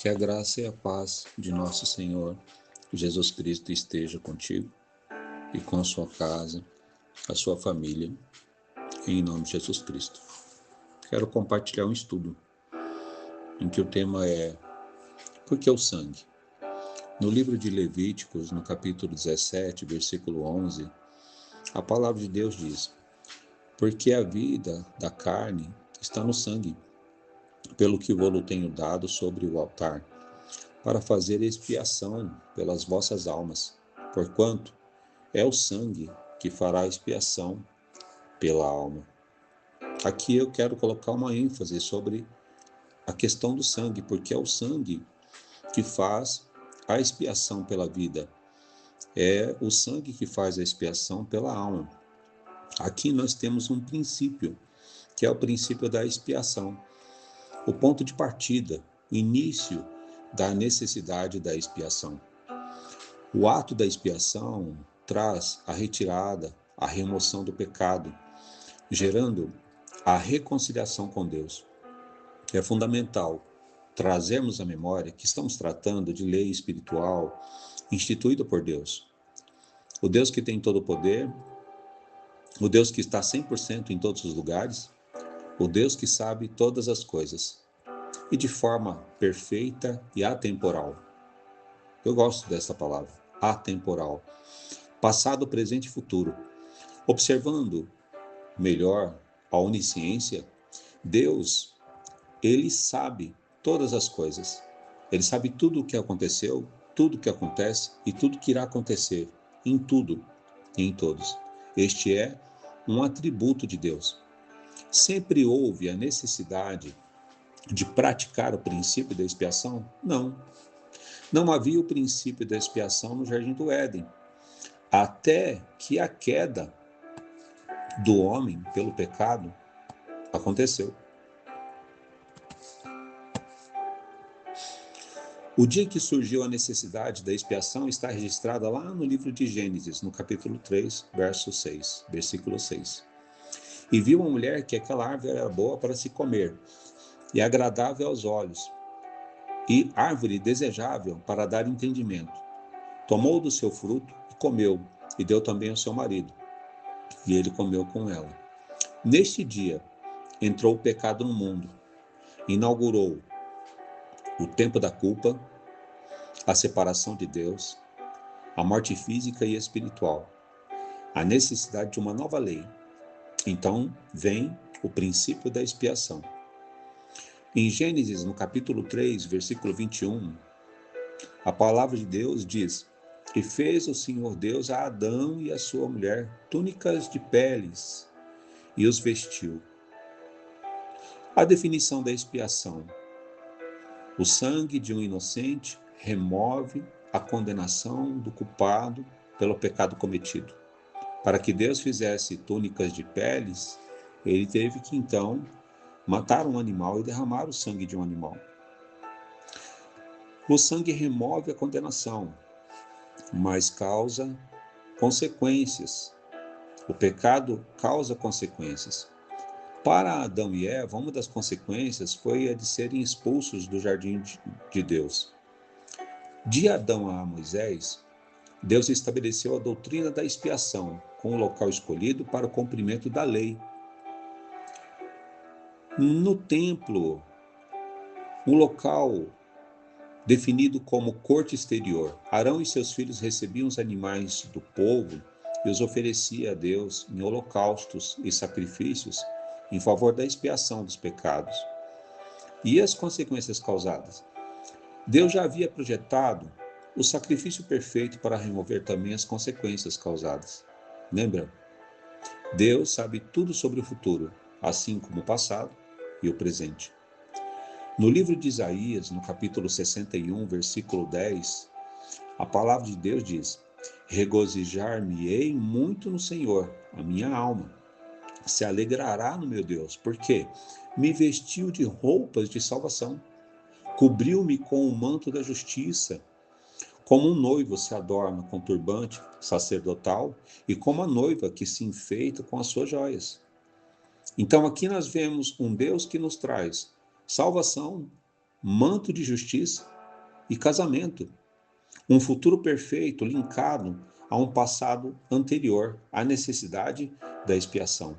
Que a graça e a paz de nosso Senhor Jesus Cristo esteja contigo e com a sua casa, a sua família, em nome de Jesus Cristo. Quero compartilhar um estudo em que o tema é Por que o sangue? No livro de Levíticos, no capítulo 17, versículo 11, a palavra de Deus diz: Porque a vida da carne está no sangue, pelo que vou-lo tenho dado sobre o altar, para fazer expiação pelas vossas almas, porquanto é o sangue que fará expiação pela alma. Aqui eu quero colocar uma ênfase sobre a questão do sangue, porque é o sangue que faz a expiação pela vida. É o sangue que faz a expiação pela alma. Aqui nós temos um princípio, que é o princípio da expiação. O ponto de partida, o início da necessidade da expiação. O ato da expiação traz a retirada, a remoção do pecado, gerando a reconciliação com Deus. É fundamental trazermos à memória que estamos tratando de lei espiritual instituída por Deus. O Deus que tem todo o poder, o Deus que está 100% em todos os lugares, o Deus que sabe todas as coisas e de forma perfeita e atemporal. Eu gosto dessa palavra, atemporal. Passado, presente e futuro. Observando melhor a onisciência, Deus, ele sabe todas as coisas. Ele sabe tudo o que aconteceu, tudo o que acontece e tudo que irá acontecer, em tudo e em todos. Este é um atributo de Deus. Sempre houve a necessidade de praticar o princípio da expiação? Não. Não havia o princípio da expiação no Jardim do Éden, até que a queda do homem pelo pecado aconteceu. O dia que surgiu a necessidade da expiação está registrada lá no livro de Gênesis, no capítulo 3, versículo 6. E viu uma mulher que aquela árvore era boa para se comer, e agradável aos olhos, e árvore desejável para dar entendimento. Tomou do seu fruto e comeu, e deu também ao seu marido, e ele comeu com ela. Neste dia, entrou o pecado no mundo, inaugurou o tempo da culpa, a separação de Deus, a morte física e espiritual, a necessidade de uma nova lei. Então, vem o princípio da expiação. Em Gênesis, no capítulo 3, versículo 21, a palavra de Deus diz: E fez o Senhor Deus a Adão e a sua mulher túnicas de peles, e os vestiu. A definição da expiação: o sangue de um inocente remove a condenação do culpado pelo pecado cometido. Para que Deus fizesse túnicas de peles, ele teve que então matar um animal e derramar o sangue de um animal. O sangue remove a condenação, mas causa consequências. O pecado causa consequências. Para Adão e Eva, uma das consequências foi a de serem expulsos do jardim de Deus. De Adão a Moisés, Deus estabeleceu a doutrina da expiação, com o local escolhido para o cumprimento da lei. No templo, um local definido como corte exterior, Arão e seus filhos recebiam os animais do povo e os oferecia a Deus em holocaustos e sacrifícios em favor da expiação dos pecados. E as consequências causadas? Deus já havia projetado o sacrifício perfeito para remover também as consequências causadas. Lembra? Deus sabe tudo sobre o futuro, assim como o passado e o presente. No livro de Isaías, no capítulo 61, versículo 10, a palavra de Deus diz: Regozijar-me-ei muito no Senhor, a minha alma se alegrará no meu Deus, porque me vestiu de roupas de salvação, cobriu-me com o manto da justiça, como um noivo se adorna com turbante sacerdotal e como a noiva que se enfeita com as suas joias. Então aqui nós vemos um Deus que nos traz salvação manto de justiça e casamento. Um futuro perfeito linkado a um passado anterior à necessidade da expiação.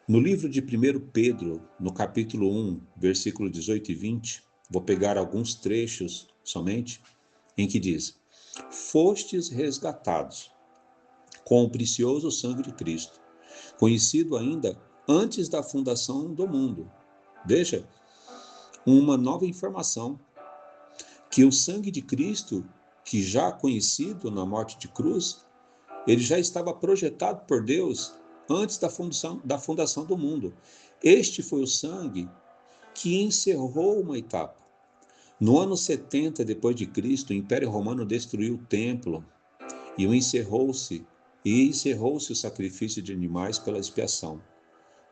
No livro de 1 Pedro, no capítulo 1, versículo 18 e 20, vou pegar alguns trechos somente, em que diz: Fostes resgatados com o precioso sangue de Cristo, conhecido ainda antes da fundação do mundo. Veja, uma nova informação, que o sangue de Cristo, que já conhecido na morte de cruz, ele já estava projetado por Deus antes da fundação do mundo. Este foi o sangue que encerrou uma etapa. No ano 70 depois de Cristo, o Império Romano destruiu o templo e encerrou-se o sacrifício de animais pela expiação.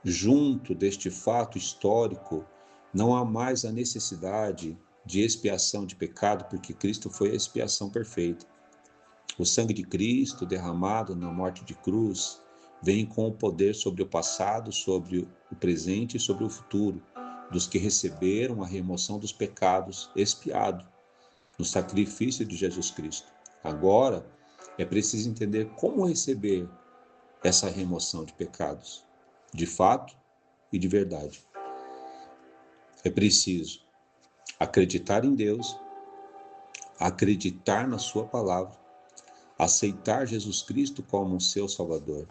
Junto deste fato histórico, não há mais a necessidade de expiação de pecado, porque Cristo foi a expiação perfeita. O sangue de Cristo, derramado na morte de cruz, vem com o poder sobre o passado, sobre o presente e sobre o futuro, dos que receberam a remoção dos pecados expiado no sacrifício de Jesus Cristo. Agora, é preciso entender como receber essa remoção de pecados, de fato e de verdade. É preciso acreditar em Deus, acreditar na sua palavra, aceitar Jesus Cristo como seu Salvador.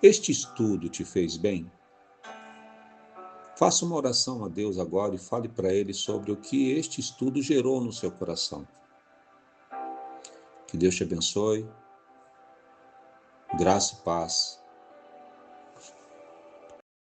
Este estudo te fez bem? Faça uma oração a Deus agora e fale para Ele sobre o que este estudo gerou no seu coração. Que Deus te abençoe. Graça e paz